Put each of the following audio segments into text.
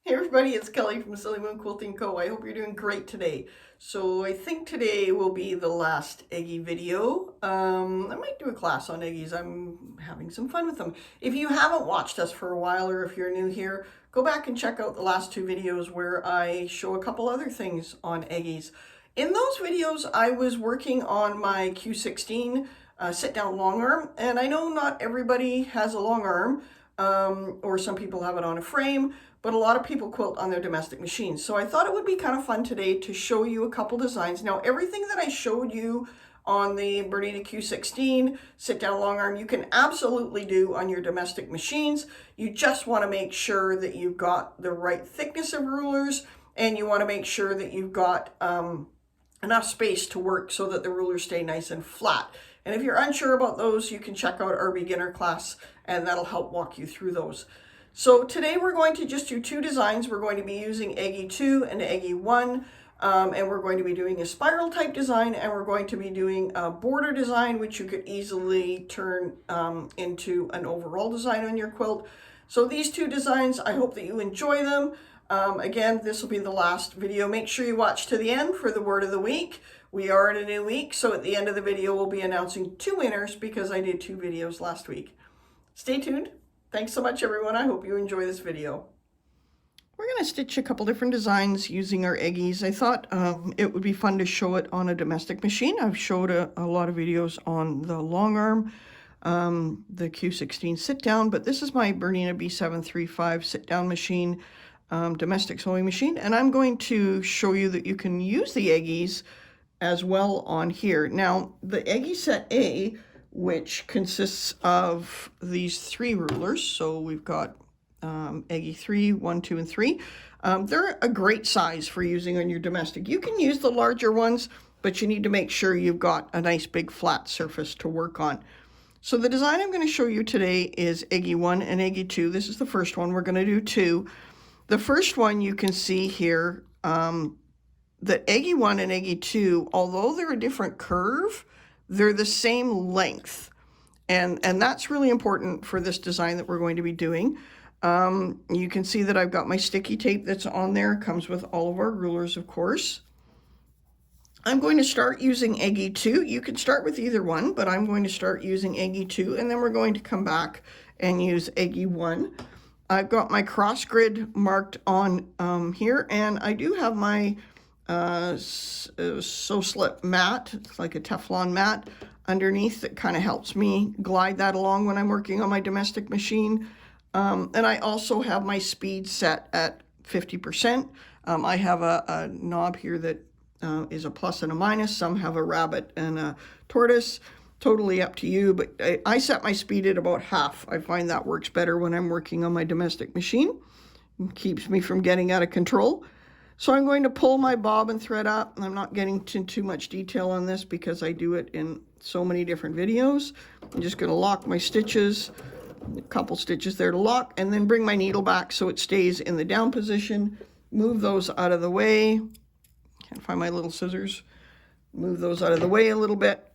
Hey everybody, it's Kelly from Silly Moon Quilting Co. I hope you're doing great today. So I think today will be the last Eggie video. I might do a class on Eggies. I'm having some fun with them. If you haven't watched us for a while, or if you're new here, go back and check out the last two videos where I show a couple other things on Eggies. In those videos, I was working on my Q16 sit-down long arm, and I know not everybody has a long arm, or some people have it on a frame, but a lot of people quilt on their domestic machines. So I thought it would be kind of fun today to show you a couple designs. Now, everything that I showed you on the BERNINA Q16 sit-down long arm, you can absolutely do on your domestic machines. You just want to make sure that you've got the right thickness of rulers, and you want to make sure that you've got enough space to work so that the rulers stay nice and flat. And if you're unsure about those, you can check out our beginner class, and that'll help walk you through those. So today we're going to just do two designs. We're going to be using Eggie 2 and Eggie 1, and we're going to be doing a spiral type design, and we're going to be doing a border design, which you could easily turn into an overall design on your quilt. So these two designs, I hope that you enjoy them. Again, this will be the last video. Make sure you watch to the end for the word of the week. We are in a new week, so at the end of the video, we'll be announcing two winners because I did two videos last week. Stay tuned. Thanks so much, everyone. I hope you enjoy this video. We're going to stitch a couple different designs using our Eggies. I thought it would be fun to show it on a domestic machine. I've showed a lot of videos on the long arm, the Q16 sit down, but this is my BERNINA B735 sit down machine, domestic sewing machine, and I'm going to show you that you can use the Eggies as well on here. Now, the Eggie set A, which consists of these three rulers. So we've got Eggie 3, 1, 2, and 3. They're a great size for using on your domestic. You can use the larger ones, but you need to make sure you've got a nice big flat surface to work on. So the design I'm going to show you today is Eggie 1 and Eggie 2. This is the first one. We're going to do two. The first one you can see here, that Eggie 1 and Eggie 2, although they're a different curve, they're the same length, and that's really important for this design that we're going to be doing. You can see that I've got my sticky tape that's on there. It comes with all of our rulers, of course. I'm going to start using Eggie 2. You can start with either one, but I'm going to start using Eggie 2, and then we're going to come back and use Eggie 1. I've got my cross grid marked on here, and I do have my sew slip mat. It's like a Teflon mat underneath that kind of helps me glide that along when I'm working on my domestic machine. And I also have my speed set at 50%. I have a knob here that is a plus and a minus. Some have a rabbit and a tortoise. Totally up to you, but I set my speed at about half. I find that works better when I'm working on my domestic machine. It keeps me from getting out of control. So I'm going to pull my bobbin thread up. I'm not getting into too much detail on this because I do it in so many different videos. I'm just going to lock my stitches, a couple stitches there to lock, and then bring my needle back so it stays in the down position. Move those out of the way. Can't find my little scissors. Move those out of the way a little bit.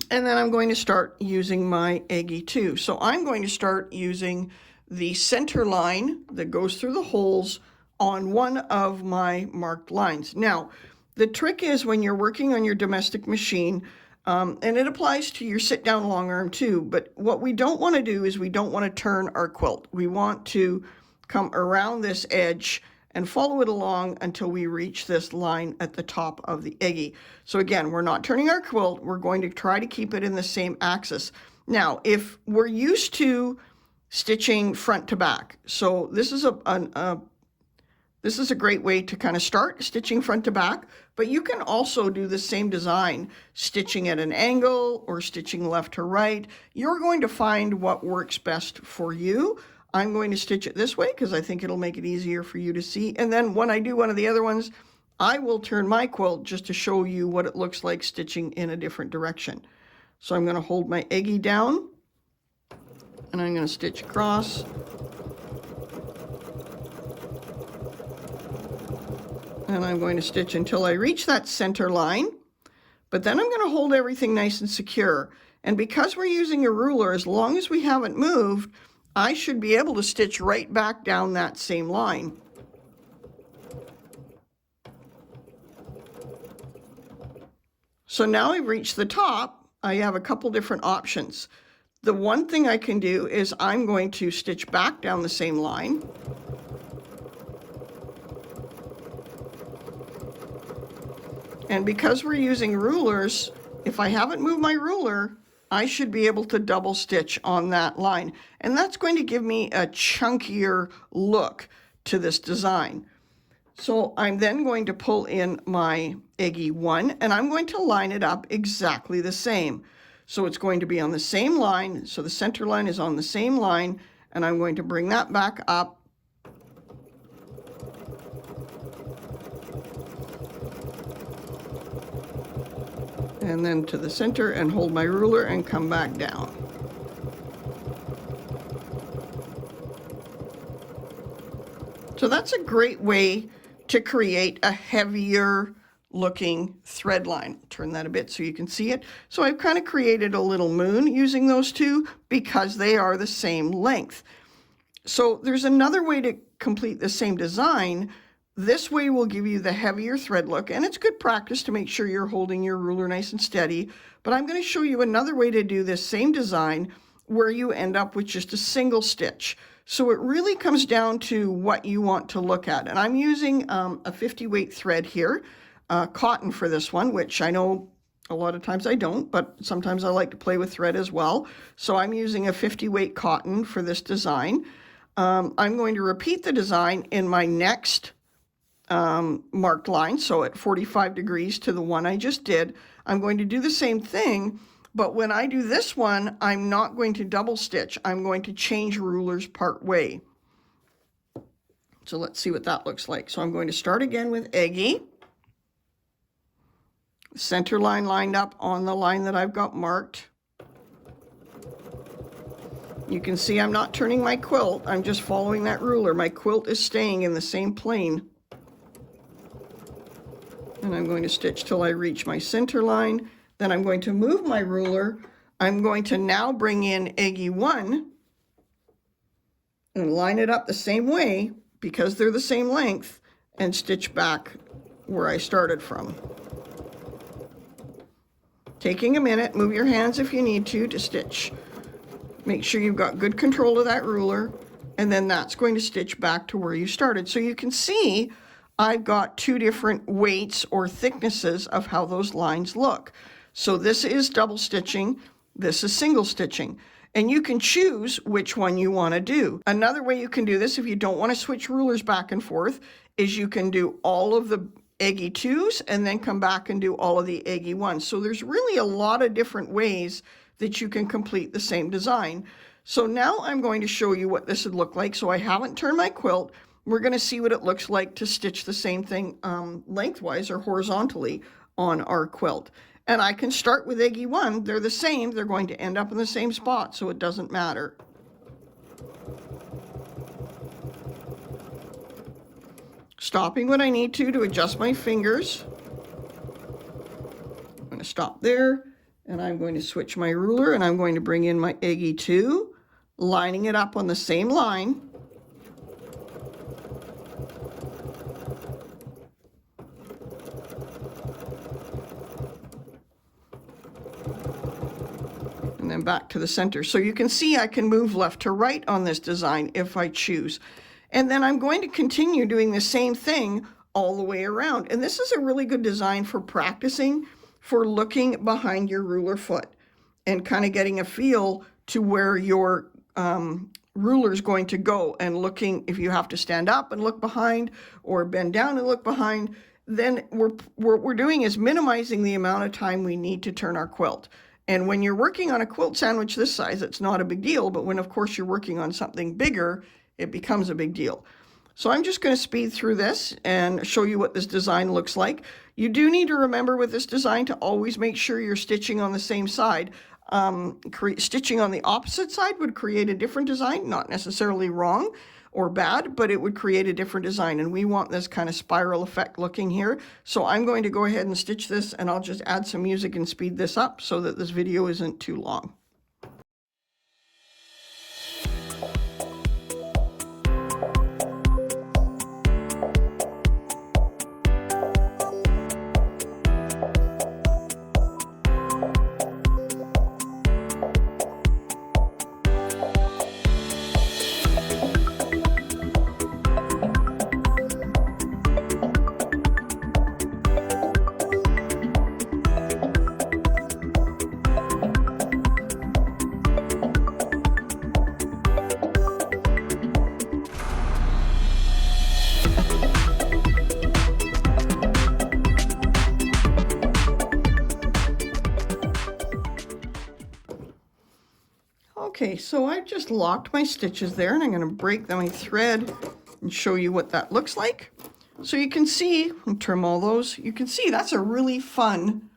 And then I'm going to start using my Eggie 2. So I'm going to start using the center line that goes through the holes on one of my marked lines. Now, the trick is when you're working on your domestic machine, and it applies to your sit-down long arm too, but what we don't want to do is we don't want to turn our quilt. We want to come around this edge and follow it along until we reach this line at the top of the Eggie. So again, we're not turning our quilt. We're going to try to keep it in the same axis. Now, if we're used to stitching front to back, so this is a great way to kind of start stitching front to back, but you can also do the same design, stitching at an angle or stitching left to right. You're going to find what works best for you. I'm going to stitch it this way because I think it'll make it easier for you to see. And then when I do one of the other ones, I will turn my quilt just to show you what it looks like stitching in a different direction. So I'm going to hold my Eggie down, and I'm going to stitch across. And I'm going to stitch until I reach that center line, but then I'm going to hold everything nice and secure. And because we're using a ruler, as long as we haven't moved, I should be able to stitch right back down that same line. So now I've reached the top. I have a couple different options. The one thing I can do is I'm going to stitch back down the same line. And because we're using rulers, if I haven't moved my ruler, I should be able to double stitch on that line. And that's going to give me a chunkier look to this design. So I'm then going to pull in my Eggie 1 and I'm going to line it up exactly the same. So it's going to be on the same line. So the center line is on the same line and I'm going to bring that back up. And then to the center and hold my ruler and come back down. So that's a great way to create a heavier looking thread line. Turn that a bit so you can see it. So I've kind of created a little moon using those two because they are the same length. So there's another way to complete the same design. This way will give you the heavier thread look, and it's good practice to make sure you're holding your ruler nice and steady. But I'm going to show you another way to do this same design where you end up with just a single stitch. So it really comes down to what you want to look at. And I'm using a 50 weight thread here, cotton for this one, which I know a lot of times I don't, but sometimes I like to play with thread as well. So I'm using a 50 weight cotton for this design. I'm going to repeat the design in my next marked line, so at 45 degrees to the one I just did. I'm going to do the same thing, but when I do this one, I'm not going to double stitch. I'm going to change rulers part way. So let's see what that looks like. So I'm going to start again with Eggie. Center line lined up on the line that I've got marked. You can see I'm not turning my quilt. I'm just following that ruler. My quilt is staying in the same plane. And I'm going to stitch till I reach my center line. Then I'm going to move my ruler. I'm going to now bring in Eggie 1 and line it up the same way because they're the same length and stitch back where I started from. Taking a minute, move your hands if you need to stitch. Make sure you've got good control of that ruler, and then that's going to stitch back to where you started. So you can see I've got two different weights or thicknesses of how those lines look. So this is double stitching, this is single stitching, and you can choose which one you want to do. Another way you can do this if you don't want to switch rulers back and forth is you can do all of the Eggie 2s and then come back and do all of the Eggie 1s. So there's really a lot of different ways that you can complete the same design. So now I'm going to show you what this would look like. So I haven't turned my quilt. We're going to see what it looks like to stitch the same thing lengthwise or horizontally on our quilt. And I can start with Eggie 1. They're the same. They're going to end up in the same spot, so it doesn't matter. Stopping when I need to adjust my fingers. I'm going to stop there, and I'm going to switch my ruler, and I'm going to bring in my Eggie 2, lining it up on the same line. And then back to the center. So you can see I can move left to right on this design if I choose. And then I'm going to continue doing the same thing all the way around. And this is a really good design for practicing, for looking behind your ruler foot and kind of getting a feel to where your ruler is going to go, and looking if you have to stand up and look behind or bend down and look behind. Then what we're doing is minimizing the amount of time we need to turn our quilt. And when you're working on a quilt sandwich this size, it's not a big deal. But when, of course, you're working on something bigger, it becomes a big deal. So I'm just going to speed through this and show you what this design looks like. You do need to remember with this design to always make sure you're stitching on the same side. Stitching on the opposite side would create a different design, not necessarily wrong or bad, but it would create a different design. And we want this kind of spiral effect looking here. So I'm going to go ahead and stitch this, and I'll just add some music and speed this up so that this video isn't too long. Okay, so I just locked my stitches there, and I'm going to break my thread and show you what that looks like. So you can see, and trim all those, you can see that's a really fun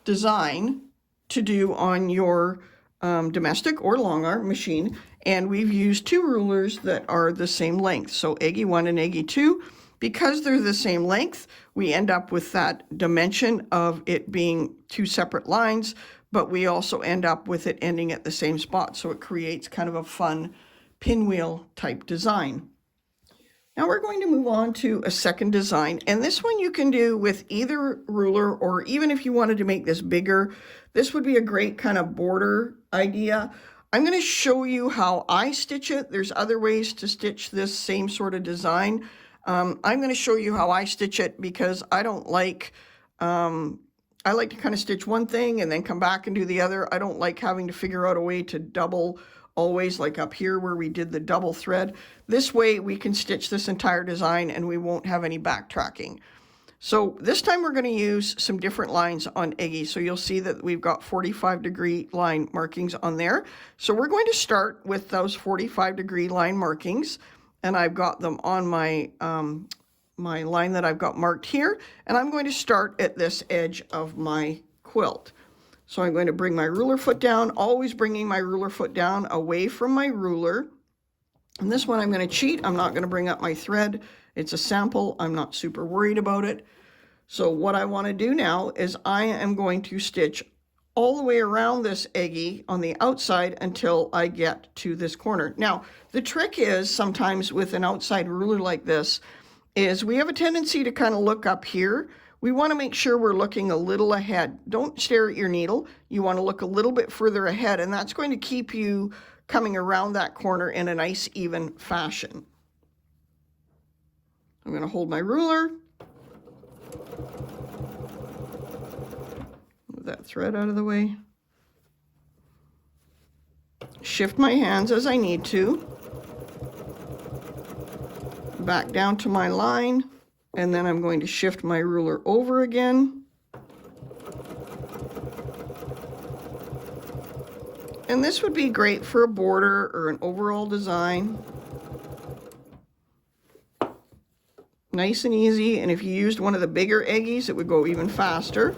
design to do on your domestic or long arm machine. And we've used two rulers that are the same length. So Eggie 1 and Eggie 2, because they're the same length, we end up with that dimension of it being two separate lines, but we also end up with it ending at the same spot. So it creates kind of a fun pinwheel type design. Now we're going to move on to a second design, and this one you can do with either ruler, or even if you wanted to make this bigger, this would be a great kind of border idea. I'm going to show you how I stitch it. There's other ways to stitch this same sort of design. I'm going to show you how I stitch it because I don't like, I like to kind of stitch one thing and then come back and do the other. I don't like having to figure out a way to double always, like up here where we did the double thread. This way we can stitch this entire design and we won't have any backtracking. So this time we're going to use some different lines on Eggie. So you'll see that we've got 45-degree line markings on there. So we're going to start with those 45-degree line markings, and I've got them on my my line that I've got marked here, and I'm going to start at this edge of my quilt. So I'm going to bring my ruler foot down, always bringing my ruler foot down away from my ruler. And this one I'm going to cheat. I'm not going to bring up my thread. It's a sample. I'm not super worried about it. So what I want to do now is I am going to stitch all the way around this Eggie on the outside until I get to this corner. Now, the trick is sometimes with an outside ruler like this is we have a tendency to kind of look up here. We want to make sure we're looking a little ahead. Don't stare at your needle. You want to look a little bit further ahead, and that's going to keep you coming around that corner in a nice even fashion. I'm going to hold my ruler. Move that thread out of the way. Shift my hands as I need to. Back down to my line. And then I'm going to shift my ruler over again. And this would be great for a border or an overall design. Nice and easy, and if you used one of the bigger Eggies, it would go even faster.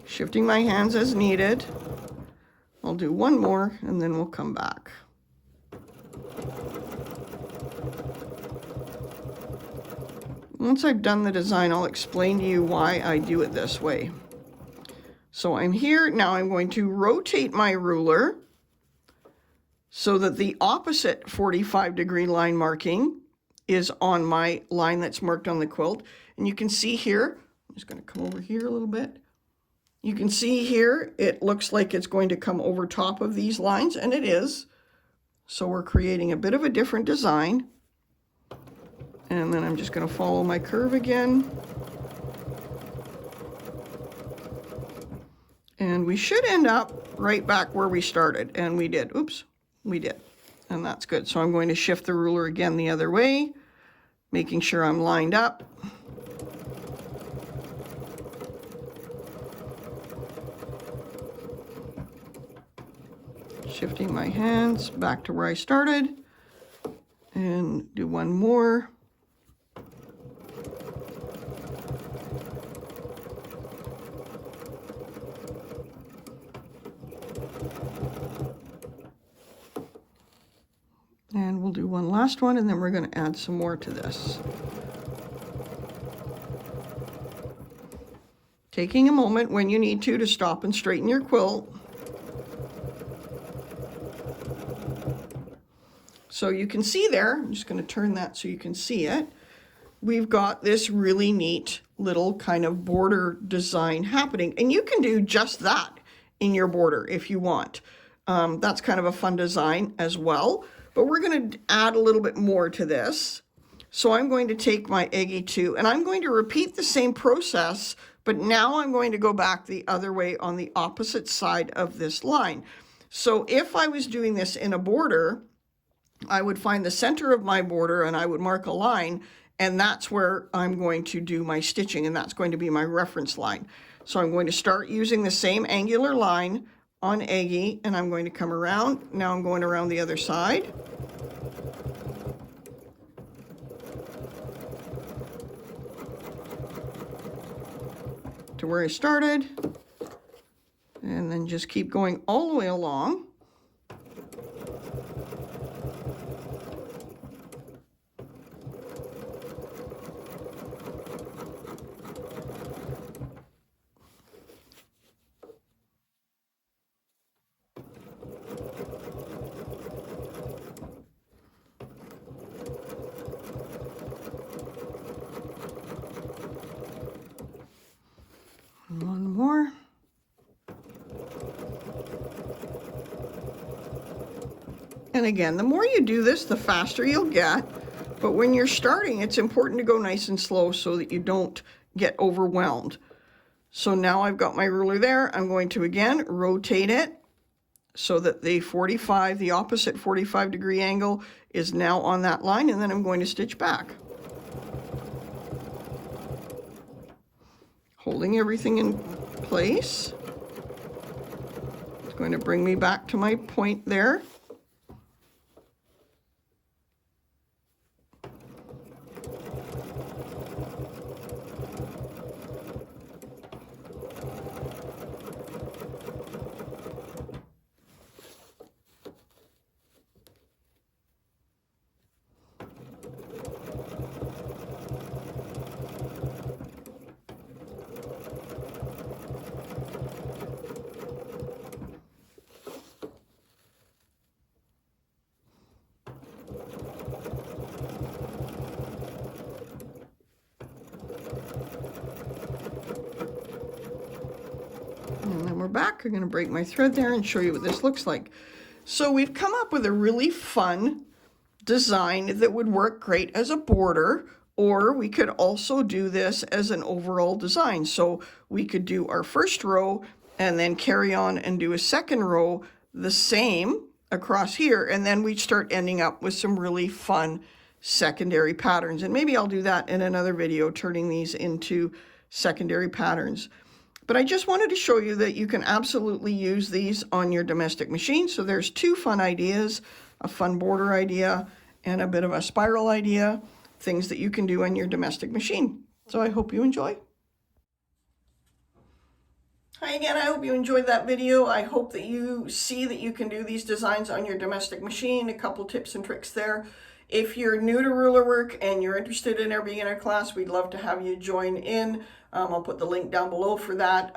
Shifting my hands as needed. I'll do one more, and then we'll come back. Once I've done the design, I'll explain to you why I do it this way. So I'm here, now I'm going to rotate my ruler so that the opposite 45-degree line marking is on my line that's marked on the quilt. And you can see here, I'm just going to come over here a little bit. You can see here, it looks like it's going to come over top of these lines, and it is. So we're creating a bit of a different design. And then I'm just going to follow my curve again. And we should end up right back where we started. And we did. Oops, we did. And that's good. So I'm going to shift the ruler again the other way, making sure I'm lined up. Shifting my hands back to where I started. And do one more. And we'll do one last one, and then we're going to add some more to this. Taking a moment when you need to stop and straighten your quilt. So you can see there, I'm just going to turn that so you can see it. We've got this really neat little kind of border design happening. And you can do just that in your border if you want. That's kind of a fun design as well. But we're going to add a little bit more to this. So I'm going to take my Eggie 2 and I'm going to repeat the same process, but now I'm going to go back the other way on the opposite side of this line. So if I was doing this in a border, I would find the center of my border and I would mark a line, and that's where I'm going to do my stitching, and that's going to be my reference line. So I'm going to start using the same angular line on Eggie, and I'm going to come around. Now I'm going around the other side. To where I started, and then just keep going all the way along. One more. And again, the more you do this, the faster you'll get. But when you're starting, it's important to go nice and slow so that you don't get overwhelmed. So now I've got my ruler there. I'm going to, again, rotate it so that the opposite 45-degree angle is now on that line, and then I'm going to stitch back. Holding everything in place. It's going to bring me back to my point there. And then we're back. I'm going to break my thread there and show you what this looks like. So we've come up with a really fun design that would work great as a border, or we could also do this as an overall design. So we could do our first row and then carry on and do a second row the same across here, and then we'd start ending up with some really fun secondary patterns. And maybe I'll do that in another video, turning these into secondary patterns. But I just wanted to show you that you can absolutely use these on your domestic machine. So there's two fun ideas, a fun border idea and a bit of a spiral idea, things that you can do on your domestic machine. So I hope you enjoy. Hi again, I hope you enjoyed that video. I hope that you see that you can do these designs on your domestic machine. A couple tips and tricks there. If you're new to ruler work and you're interested in our beginner class, we'd love to have you join in. I'll put the link down below for that.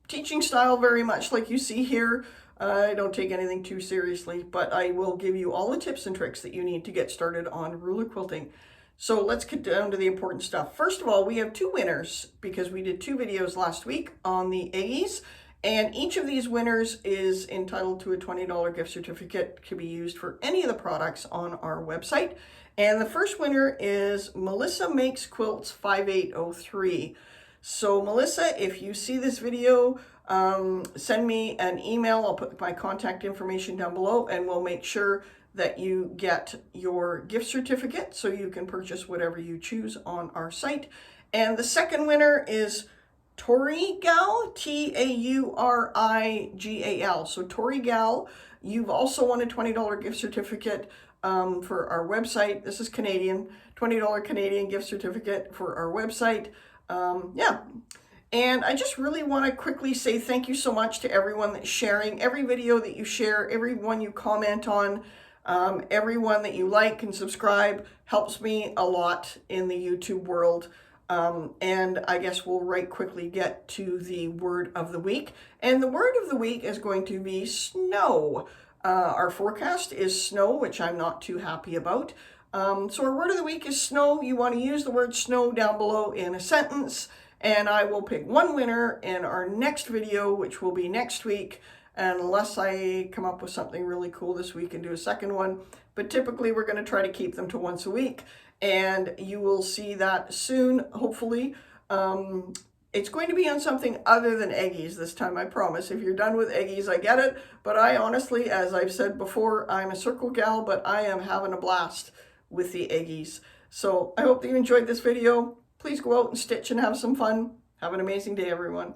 Teaching style very much like you see here. I don't take anything too seriously, but I will give you all the tips and tricks that you need to get started on ruler quilting. So let's get down to the important stuff. First of all, we have two winners because we did two videos last week on the Eggies, and each of these winners is entitled to a $20 gift certificate to be used for any of the products on our website. And the first winner is Melissa Makes Quilts 5803. So Melissa, if you see this video, send me an email. I'll put my contact information down below, and we'll make sure that you get your gift certificate so you can purchase whatever you choose on our site. And the second winner is Taurigal, Taurigal. So Taurigal, you've also won a $20 gift certificate for our website. This is Canadian, $20 Canadian gift certificate for our website. Yeah. And I just really want to quickly say thank you so much to everyone that's sharing. Every video that you share, everyone you comment on, everyone that you like and subscribe helps me a lot in the YouTube world. And I guess we'll right quickly get to the word of the week. And the word of the week is going to be snow. Our forecast is snow, which I'm not too happy about. So our word of the week is snow. You want to use the word snow down below in a sentence, and I will pick one winner in our next video, which will be next week, unless I come up with something really cool this week and do a second one. But typically we're going to try to keep them to once a week, and you will see that soon, hopefully. It's going to be on something other than Eggies this time, I promise. If you're done with Eggies, I get it. But I honestly, as I've said before, I'm a circle gal, but I am having a blast with the Eggies. So I hope that you enjoyed this video. Please go out and stitch and have some fun. Have an amazing day, everyone.